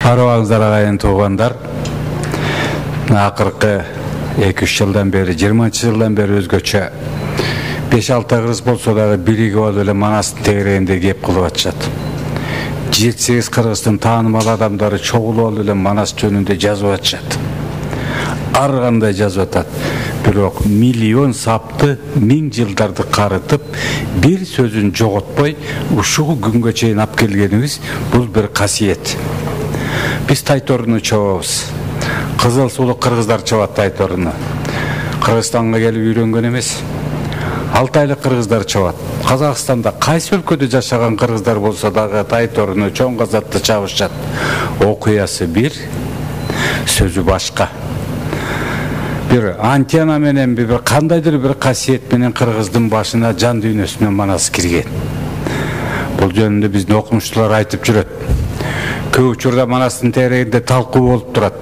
Арыбаңыздар агайын туугандар. Акыркы 2-3 жылдан бери, 20 жылдан бери өзгөчө 5-6 кыргыз болсо дагы бириги болуп эле Манастын тегерегинде кеп кылып атышат. 7-8 кыргыздын таанымал адамдары чогулуп алып эле Манас жөнүндө жазып атышат. Ар кандай жазып атат. Бирок миллион сапты 1000 жылдарды карытып, бир сөзүн жоготпой ушул күнгө чейин алып келгенибиз бул бир касиет. Биз Тайторуну чобобуз. Кызыл сулуу кыргыздар чобот Тайторуну. Кыргызстанга келип үйрөнгөн эмес. Алтайлык кыргыздар чобот. Казакстанда кайсы өлкөдө жашаган кыргыздар болсо дагы Тайторуну чоң казатты чабышат. Окуясы бир, сөзү башка. Bir антена менен bir кандайдыр bir касиет менен кыргыздын башына жан дүйнөсүнө Манас кирген. Бул жөнүндө биздин окумуштуулар айтып жүрөт. Көп учурда Манастын тегерегинде талкуу болуп турат.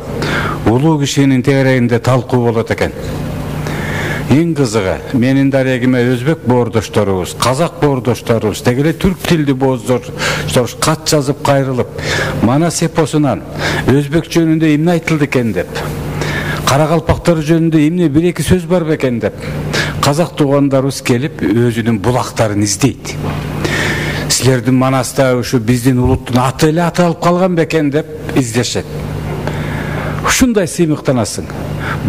Улуу кишинин тегерегинде талкуу болот экен. Эң кызыгы, менин дарегиме өзбек боордошторубуз, казак боордошторубуз, дегеле түрк тилдүү боордоштор кат жазып кайрылып, Манас эпосунан өзбек жөнүндө эмне айтылды экен деп, Каракалпактар жөнүндө эмне бир-эки сөз бар бекен деп, казак туугандарыбыз келип өзүнүн булактарын издейт. Силердин Манаста ушу биздин улуттун аты эле аталып калган бекен деп издешет. Ушундай сыймыктанасың.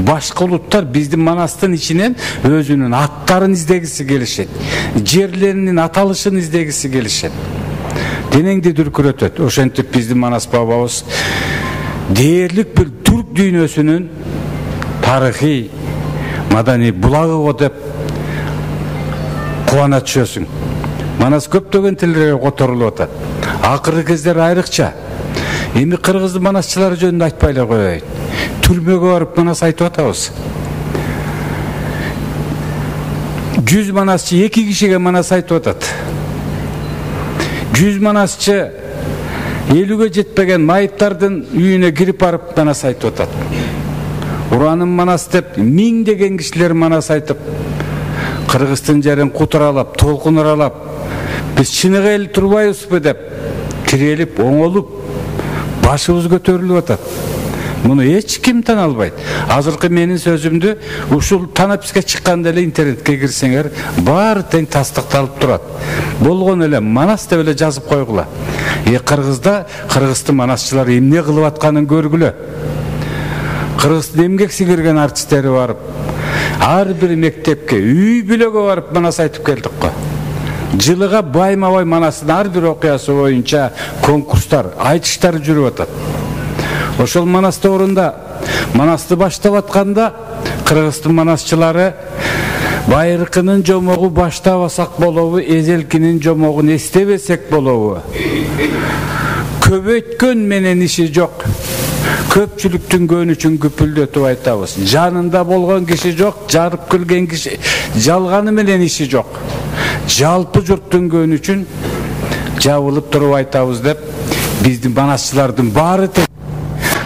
Башка улуттар биздин Манастын ичинен өзүнүн аттарын издегиси келишет. Жерлеринин аталышын издегиси келишет. Денеңди дүркүрөтөт. Ошентип биздин Манас бабабыз дээрлик бир түрк дүйнөсүнүн тарыхый, маданий булагы го деп кубана түшөсүң. Манас көптөгөн тилдерге которулуп атат. Акыркы кездер айрыкча. Эми кыргыздын манасчылары жөнүндө айтпай эле коеюн. Түрмөгө барып Манас айтып атабыз. 100 манасчы 2 кишиге Манас айтып атат. 100 манасчы 50-ге жетпеген майыптардын үйүнө кирип барып Манас айтып атат. Ураным Манас деп 1000 деген кишилер Манас айтып, кыргыздын жерин кутуралап, толкун уралап, биз чыныгы эл турбайбызбы деп тирелип, оңолуп, башыбыз көтөрүлүп атат. Муну эч ким тана албайт. Азыркы менин сөзүмдү ушул танаписке чыкканда эле интернетке кирсеңер, баары тең тастыкталып турат. Болгон эле Манас деп эле жазып койгула. Кыргызда кыргыздын манасчылары эмне кылып атканын көргүлө. Кыргыздын эмгек сиңирген артисттери барып, ар бир мектепке, үй бүлөгө барып Манас айтып келдик го. Жылыга байма-бай Манастын ар бир окуясы боюнча конкурстар, айтыштар жүрүп атат. Ошол Манас тоорунда Манасты баштап атканда кыргыздын манасчылары байыркынын жомогу баштабасак болобу, эзелкинин жомогун эстебесек болобу. Көбөйткөн менен иши жок. Көпчүлүктүн көнүчүн күпүлдөтүп айтабыз. Жанында болгон киши жок, жарып келген киши жалганы менен иши жок. Жалпы журттун көнүчүн жабылып туруп айтабыз деп биздин манасчылардын баары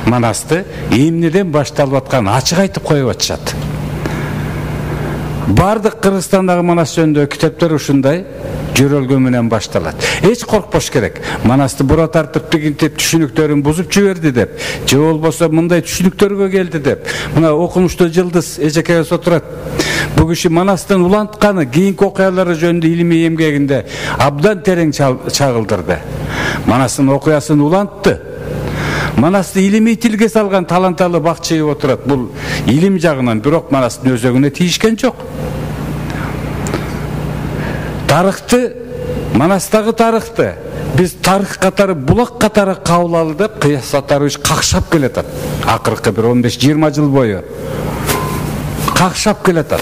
Манасты эмнеден башталып атканын ачык айтып коюп атышат. Бардык Кыргызстандагы Манас жөнүндө китептер ушундай жөрөлгө менен башталат. Эч коркпош керек. Манасты бура тартып тигинтип түшүнүктөрүн бузуп жиберди деп, же болбосо мындай түшүнүктөргө келди деп. Мына окумуштуу Жылдыз эжекебиз отурат. Бул киши Манастын улантканы, кийинки окуялары жөнүндө илимий эмгегинде абдан терең чагылдырды. Манастын окуясын улантты. Манасты илимий тилге салган таланталы бакчыйып отурат. Бул илим жагынан, бирок Манастын өзөгүнө тийишкен жок. Тарыхты, Манастагы тарыхты биз тарых катары, булак катары кабыл алалы деп кыясаттарыбыз какшап келатат. Акыркы бир 15-20 жыл бою какшап келатат.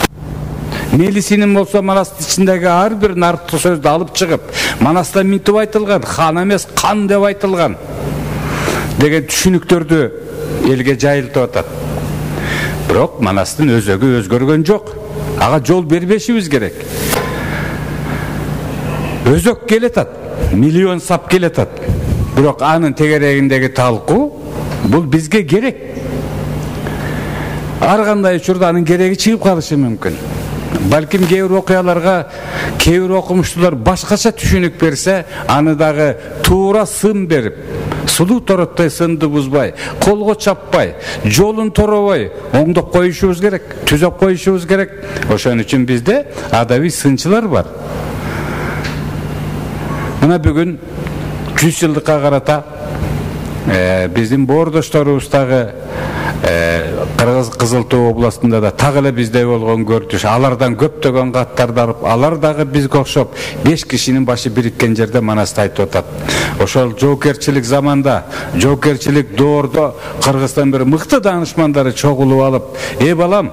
Мелисинин болсо Манастын ичиндеги ар бир нарткы сөздү алып чыгып, Манаста минтип айтылган, хан эмес кан деп айтылган деген түшүнүктөрдү элге жайылтып атат. Бирок Манастын өзөгү өзгөргөн жок. Ага жол бербешибиз керек. Өзөк келетат, миллион сап келетат. Бирок анын тегерегиндеги талкуу бул бизге керек. Ар кандай учурда анын кереги чыгып калышы мүмкүн. Балким кээ бир окуяларга кээ бир окумуштуулар башкача түшүнүк берсе, аны дагы туура сын берип, сулуу тороттой сынды бузбай, колго чаппай, жолун торобой оңдоп коюшубуз керек, түзөп коюшубуз керек. Ошон үчүн бизде адабий сынчылар бар. Мына бүгүн 100 жылдыкка карата биздин боордошторубуздагы Кыргыз Кызыл Тоо областында да так эле биздей болгон көрдүш, алардан көптөгөн каттарды алып, алар дагы бизге окшоп 5 кишинин башы бириккен жерде манасты айтып атат. Ошол жоокерчилик заманда, жоокерчилик доордо Кыргызстан бир мыкты данышмандары чогулуп алып, балам,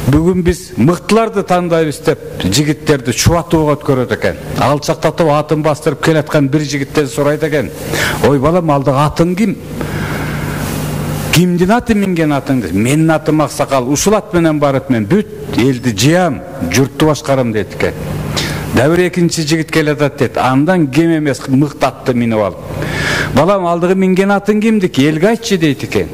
бүгүн биз мыктыларды тандайбыз деп жигиттерди чубатууга өткөрөт экен. Алчактатып атын бастырып келаткан бир жигиттен сурайт экен: "Ой балам, алдыга атың ким? Кимдин аты минген атыңды?" "Менин атым Аксакал, ушул ат менен барып мен бүт элди жыям, журтту башкарам" дейт экен. Дабыр экинчи жигит келатат дейт. Андан кем эмес мыкты атты минип алып: "Балам, алдыгы минген атың кимдики? Элге айтчы" дейт экен.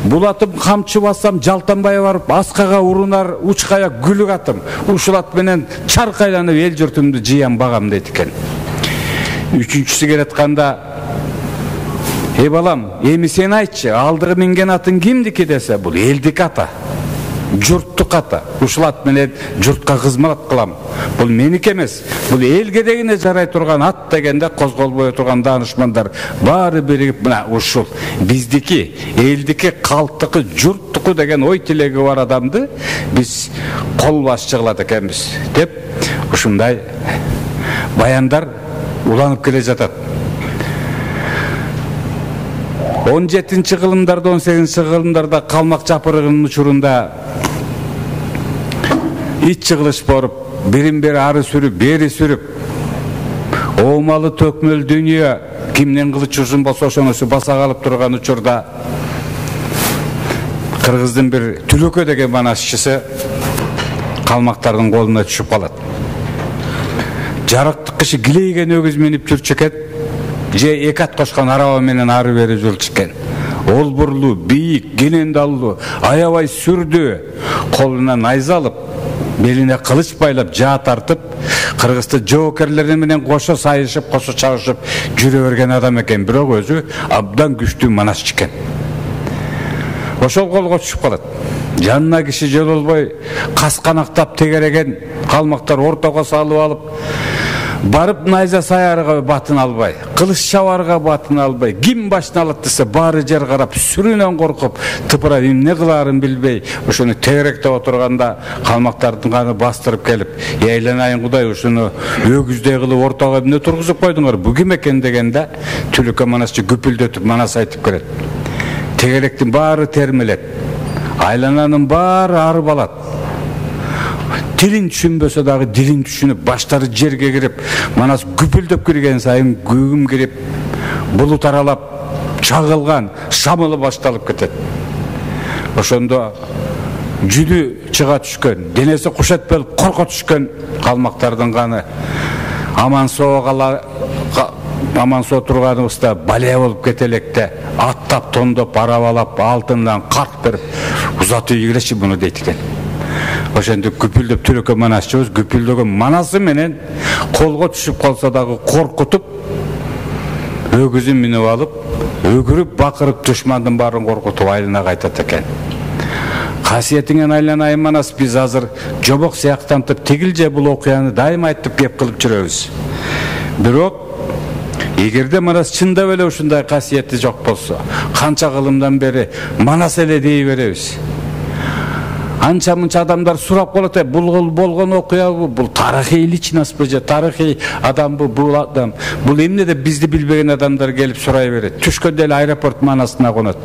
"Бул атым камчы бассам жалтанбай барып аскага урунар учкая гүлүк атым. Ушул ат менен чаркайланып эл журтумду жыям, багам" дейт экен. Үчүнчүсү келатканда: "Эй балам, эми сен айтчы, алдыгы минген атың кимдики?" десе, "Бул элдик ата, журттук ата. Ушул ат менен журтка кызмат кылам. Бул меники эмес, бул элге дегене жарай турган ат" дегенде козголбой турган данышмандар баары биригип, "Мына ушул биздики, элдики, калктыкы, журттуку" деген ой тилеги бар адамды биз кол башчы кылат экенбиз деп ушундай баяндар уланып келе жатат. 17 кылымдарда, 18 кылымдарда Калмак жапырыгынын учурунда ит чыгылыш болуп, бирин бири ары сүрүп, бери сүрүп, оомалы төкмөл дүйнө кимдин кылычы ушун болсо ошонусу баса калып турган учурда Кыргыздын бир Түлөкө деген манасчысы калмактардын колуна түшүп калат. Жарыктык киши килейген өгүз минип жүрчү экен, же эки ат кошкон араба менен ары бери жүрчү экен. Ол бурлуу, бийик, кенендалуу, аябай сүрдүү, колуна найза алып, белине кылыч байлап, жаа тартып, Кыргызды жоокерлери менен кошо сайышып, кошо чабышып жүрө берген адам экен, бирок өзү абдан күчтүү манасчы экен. Ошол колго түшүп калат. Жанына киши жололбой, касканактап тегереген калмактар ортого салып алып, барып найза саярга батын албай, кылыч чабарга батын албай, ким башын алат десе баары жер карап, сүрүнөн коркуп, тыпырап эмне кылаарын билбей, ошону тегеректеп отурганда калмактардын каны бастырып келип, "Айланайын Кудай, ушуну өгүздей кылып ортого эмне тургузуп койдуңар? Бу ким экен?" дегенде Түлөкө манасчы күпүлдөтүп манас айтып келет. Тегеректин баары термелет, айлананын баары арып алат. Тилин түшүнбөсө дагы дилин түшүнүп, баштары жерге кирип, манас күпүлдөп кирген сайын көгүм кирип, булут аралап, чагылган, шамылы башталып кетет. Ошондо жүдү чыга түшкөн, денеси кушет болуп корко түшкөн калмактардын каны аман соо турганыбызда балия болуп кете электе, аттап, тондоп, арабалап, алтындан карт берип, "Узатып ийгилечи буну" дейт экен. Ошентип күпүлдөп Түлөкө манасчыбыз күпүлдөгөн манасы менен колго түшүп калса дагы коркутуп, өгүзүн минип алып, өгүрүп, бакырып, душмандын баарын коркутуп айылына кайтат экен. Касиетиңен айланайын манас, биз азыр жобок сыяктантып, тигил же бул окуяны дайыма айтып кеп кылып жүрөбүз. Бирок эгерде манас чындап эле ушундай касиети жок болсо, канча кылымдан бери манас эле дей беребиз. Анча мынча адамдар сурап калат, "Бул болгон окуябы? Бул тарыхый личностбу же тарыхый адамбы бул адам? Бул эмне?" деп бизди билбеген адамдар келип сурай берет. Түшкөндө эле аэропорт манасына конот.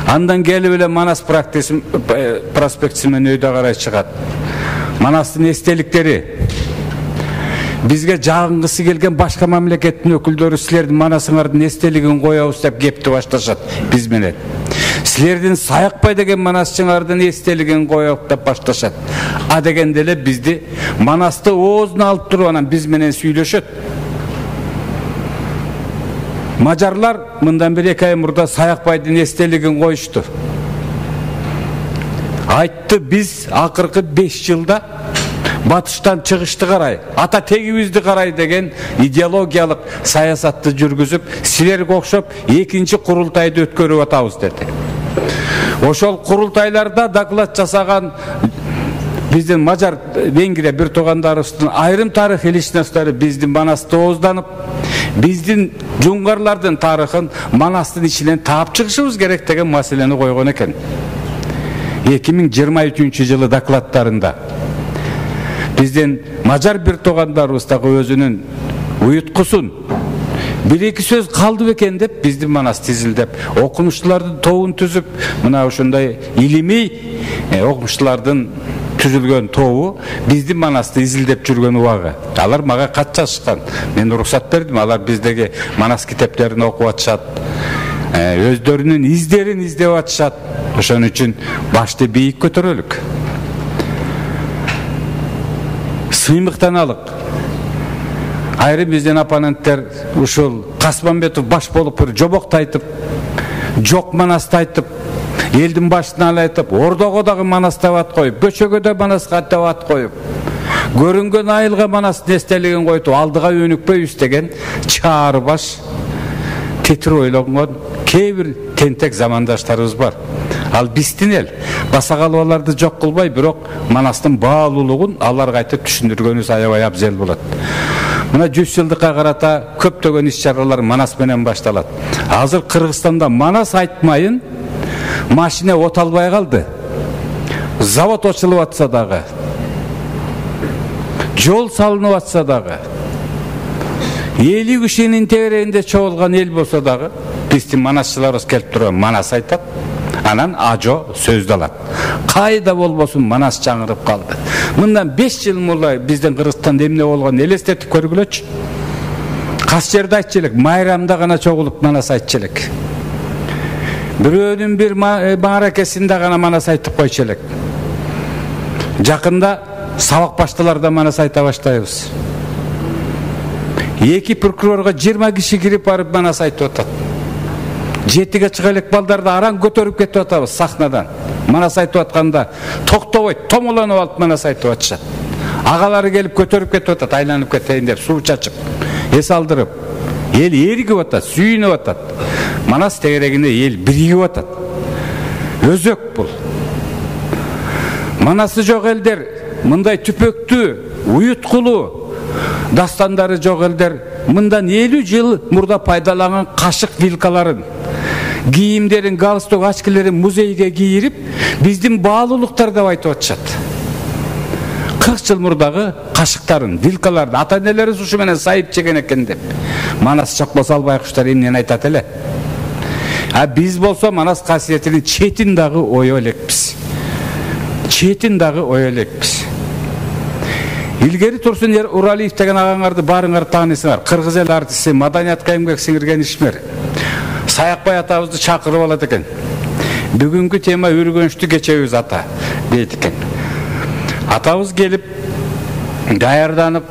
Андан келип эле Манас проспектиси менен өйдө карай чыгат. Манастын эстеликтери. Бизге жагынгысы келген башка мамлекеттин өкүлдөрү силердин манасыңардын эстелигин коебуз деп кепти башташат биз менен. Силердин Саякбай деген манасчыңардын эстелигин коебуз деп башташат. А дегенде эле бизди манасты оозуна алып туруп анан биз менен сүйлөшөт. Мажарлар мындан бир 2 ай мурда Саякбайдын эстелигин коюшту. Айтты, biz akırkı 5 yılda batıştan çıkıştı қарай, ата тегибизди қарай деген идеологиялык саясатты жүргүзүп, силерге окшоп экинчи курултайды өткөрүп атабыз деди. Ошол курултайларда доклад жасаган биздин Мажар Венгрия бир туугандарыбыздын айрым тарых личносттары биздин Манасты оозданып, биздин жуңгарлардын тарыхын Манастын ичинен таап чыгышыбыз керек деген маселени койгон экен. 2023-жылы докладдарында биздин Мажар бир туугандарыбыз дагы өзүнүн уюткусун bir-iki söz kaldı beken деп биздин Манас тизилдеп, окумуштуулардын тобун түзүп, мына ушундай илимий окумуштуулардын түзүлгөн тобу биздин Манасты изилдеп жүргөн убагы. Алар мага кат жазышкан. Мен уруксат бердим, алар биздеги Манас китептерин окуп атышат. Өздөрүнүн издерин издеп атышат. Ошон үчүн башты бийик көтөрөлүк. Сыймыктаналык. Айрым биздин оппоненттер ушул Касманбетов баш болуп бир жобокто айтып, жок Манасты айтып, элдин башын алайтып, ордого дагы Манас деп ат коюп, көчөгө да Манаска деп ат коюп, көрүнгөн айылга Манастын эстелигин койтуп, алдыга өнүкпөйбүз деген чаары баш тетир ойлонгон кээ бир тентек замандаштарыбыз бар. Ал биздин эл баса калбаларды жок кылбай, бирок Манастын баалуулугун аларга айтып түшүндүргөнүбүз аябай абзел болот. Мына 100 жылдыкка карата көптөгөн иш-чаралар Манас менен башталат. Азыр Кыргызстанда Манас айтмайын машина от албай калды. Завод ачылып атса дагы, жол салынып атса дагы, эли кишинин тегерегинде чогулган эл болсо дагы, биздин Манасчыларыбыз келип турган Манас айтат, анан ажо сөздү алат. Кайда болбосун Манас жаңырып калды. Мындан 5 жыл мурда биздин Кыргызстанда эмне болгон элестетип көргүлөчү. Кас жерде айтчылык, майрамда гана чогулуп Манас айтчылык. Бирөөнүн бир мааракесинде гана Манас айтып койчулук. Жакында сабак башталарда Манас айта баштайбыз. 2 прокурорго 20 киши кирип барып Манас айтып атат. 7-ге чыга элек балдарды аран көтөрүп кетип атабыз сахнадан. Манас айтып атканда токтобой, томолонуп алып Манас айтып атышат. Агалары келип көтөрүп кетип атат, айланып кетейин деп суу чачып, эс алдырып. Эл эригип атат, сүйүнүп атат. Манас тегерегинде эл биригип атат. Өзөк бул. Манасы жок элдер, мындай түпөктүү, уюткулуу дастандары жок элдер мындан 50 жыл мурда пайдаланган кашык вилкаларын, кийимдерин, галстук ачкилерин музейге кийирип, биздин баалуулуктар деп айтып атышат. 40 жыл мурдагы кашыктарын, вилкаларын ата-энелерибиз ушу менен сайып жеген экен деп. Манас жок болсо албай куштар эмнени айтат эле. А биз болсо Манас касиетинин четин дагы ойой элекпиз. Четин дагы ойой элекпиз. Илгери Турсун Уралиев деген агаңарды барыңар таанысыңар. Кыргыз эл артисти, маданиятка эмгек сиңирген ишмер. Саякбай атабызды чакырып алат экен. Бүгүнкү тема үргөнүштү кечебиз ата дейт экен. Атабыз келип даярданып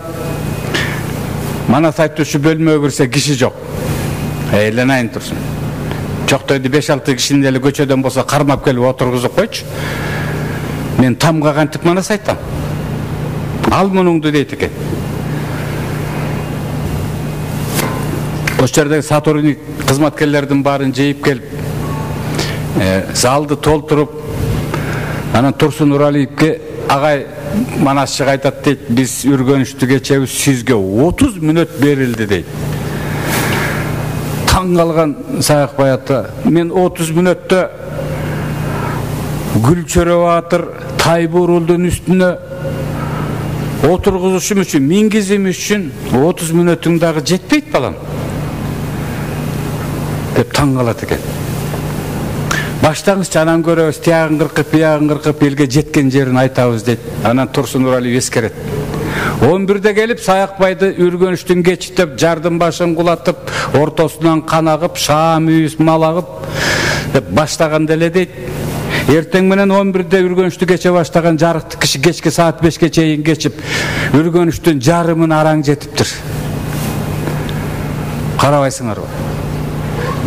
Манас айтуучу бөлмөгө кирсе киши жок. Эйленайын Турсун. Жоктойду 5-6 кишини эле көчөдөн болсо кармап келип отургузуп койчу. Мен тамга кантип Манас айтам. Ал мунуңду дейт экен. Ошол жердеги сотрудник кызматкерлердин баарын жейип келип, залды толтуруп, анан Турсун Уралиевке агай Манасчыга айтат дейт, биз үргөнүштү кечебиз, сизге 30 мүнөт берилди дейт. Таң калган Саякбай ата, мен 30 мүнөттө Гүлчөрө Баатыр Тайбурулдун үстүнө отургузушум үчүн, мингизим үчүн 30 мүнөтүң дагы жетпейт балам деп таң калат экен. Баштаңыз анан көрөбүз, тиягын кыркып, биягын кыркып, элге жеткен жерин айтабыз дейт. Анан Турсун Уралиев эскерет. 11-де келип Саякбайды үргөнүштүн кечиптеп, жардын башын кулатып, ортосунан кан агып, шаам үйүс мал агып деп баштаганда эле дейт. Эртең менен 11-де үргөнүштү кече баштаган жарыкты киши кечке саат 5-ке чейин кечип, үргөнүштүн жарымын араң жетиптир. Карабайсыңарбы?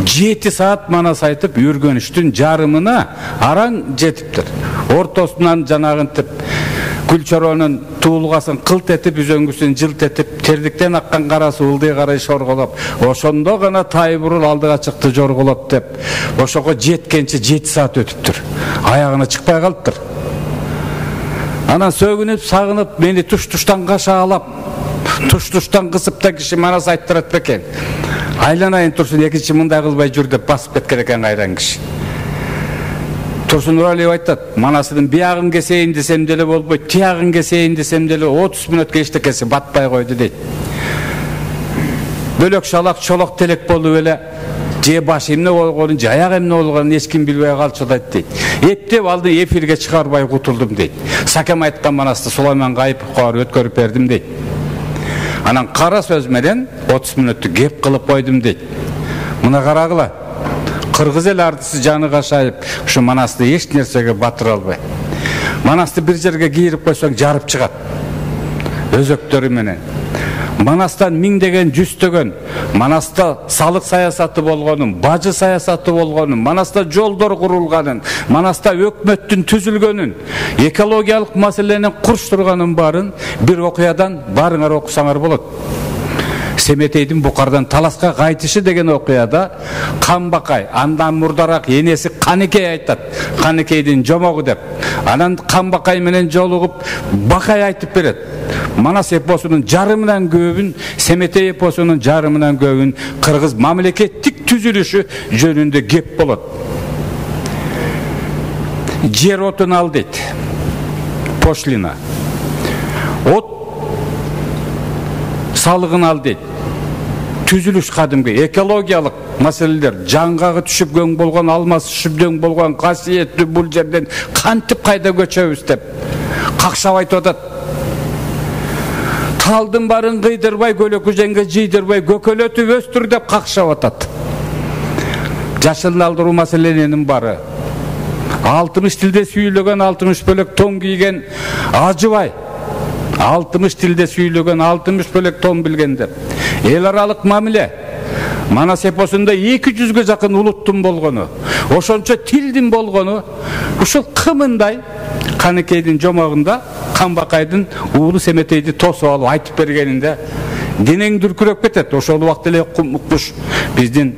7 saat Manas айтып үргөнүштүн жарымына араң жетиптир. Ортосунан жанагынтип Гүлчоронун туулгасын кылт этип, үзөңгүсүн жылт этип, тердиктен аккан кара суулдуй карай шорголоп, ошондо гана Тайбурул алдыга чыкты жорголоп деп. Ошого жеткенче 7 саат өтүптүр. Аягына чыкпай калыптыр. Анан сөгүнүп, сагынып, мени туш-туштан кашаалап, туш-туштан кысып да киши Манас айттырат бекен. Айланайын Турсун, экинчи мындай кылбай жүр деп басып кеткен экен кайран киши. Турсун Нуралиев айтат, Манасыдын биягын кесейин десем деле болбойт, тиягын кесейин десем деле 30 мүнөткө эчтекеси батпай койду дейт. Бөлөк шалак чолок телек болуп эле же баш эмне болгонун, же аяк эмне болгонун эч ким билбей калчулайт дейт. Эптеп алды, эфирге чыгарбай кутулдум дейт. Сакем айткан Манасты Сулайман Кайыповго өткөрүп бердим дейт. Анан кара сөз менен 30 мүнөттү кеп кылып койдум дейт. Мына карагыла. Кыргыз эл артысы жаны кашайып, ушу Манасты эч нерсеге батыра албай. Манасты бир жерге кийирип койсоң жарып чыгат. Өзөктөрү менен. Манастан миңдеген, жүздөгөн, Манаста салык саясаты болгонун, бажы саясаты болгонун, Манаста жолдор курулганын, Манаста өкмөттүн түзүлгөнүн, экологиялык маселени курчтурганын барын бир окуядан барыңар окусаңар болот. Семетейдин Букардан Таласка кайтышы деген окуяда Камбакай, андан мурдараак энеси Каныкей айтат. Каныкейдин жомогу деп. Анан Камбакай менен жолугуп Бакай айтып берет. Манас эпосунун жарымынан көбүн, Семетей эпосунун жарымынан көбүн кыргыз мамлекеттик түзүлүшү жөнүндө кеп болот. Жер отун ал дейт. Пошлина. От салыгын ал дейт. Түзүлүш кадимги экологиялык маселелер, жаңгагы түшүп көң болгон, алмас түшүп дөң болгон касиеттүү бул жерден кантип кайда көчөбүз деп какшап айтып атат. Талдын барын кыйдырбай, көлөкүжеңге жыйдырбай, көкөлөтүп өстүр деп какшап атат. Жашылдандыруу маселенин бары 60 тилде сүйлөгөн, 60 бөлөк тон кийген Ажыбай 60 тилде сүйлөгөн, 60 бөлөк тон билгендер. Эл аралык мамиле. Манас эпосунда 200-ге жакын улуттун болгону, ошончо тилдин болгону, ушул кымындай Каныкейдин жомогунда Камбакайдын уулу Семетейди тосуп алып айтып бергенинде денең дүркүрөп кетет. Ошол убакта эле укмуш биздин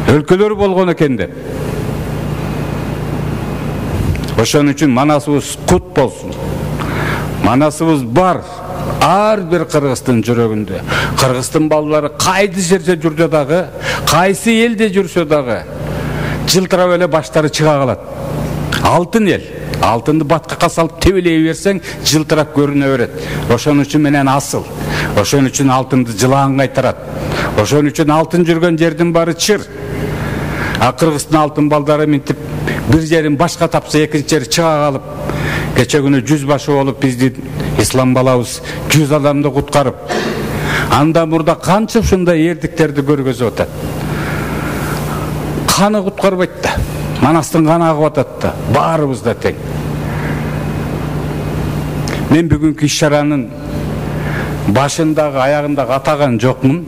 өлкөлөр болгон экен деп. Ошон үчүн Манасыбыз кут болсун. Манасыбыз бар. Ар бир кыргыздын жүрөгүндө. Кыргыздын балдары кайсы жерде жүрсө дагы, кайсы элде жүрсө дагы жылтырап эле баштары чыга калат. Алтын эл. Алтынды баткакка салып тебелей берсең, жылтырап көрүнө берет. Ошон үчүн менен асыл. Ошон үчүн алтынды жылаан кайтарат. Ошон үчүн алтын жүргөн жердин бары чыр. А кыргыздын алтын балдары минтип бир жерин башка тапса, экинчи жери чыга калып, кече күнү 100 башы болуп биздин ислам балабыз 100 адамды куткарып, андан мурда канча ушундай эрдиктерди көргөзүп атат. Каны куткарбайт да, Манастын каны агып атат да, баарыбыз да тең. Мен бүгүнкү иш-чаранын башындагы, аягындагы атаган жокмун,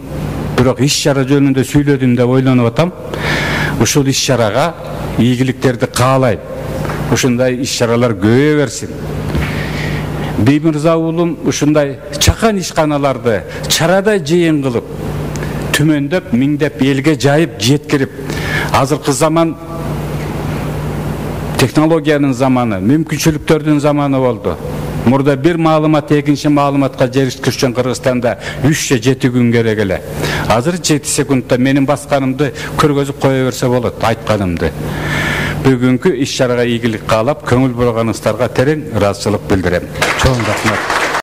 бирок иш-чара жөнүндө сүйлөдүм деп ойлонуп атам. Ушул иш-чарага ийгиликтерди каалайм. Ушундай иш-чаралар көбөйө берсин. Беймирза уулум ушундай чакан ишканаларды чарадай жыйын кылып, түмөндөп, миңдеп, элге жайып, жеткирип, азыркы заман технологиянын заманы, мүмкүнчүлүктөрдүн заманы болду. Мурда бир маалымат экинчи маалыматка жеткириш үчүн Кыргызстанда 3-7 күн керек эле. Азыр 7 секундта менин басканымды көргөзүп кое берсе болот, айтканымды. Бүгүнкү иш-чарага ийгилик каалап, көңүл бурганыңыздарга терең ыраазычылык билдирем. Чоң рахмат.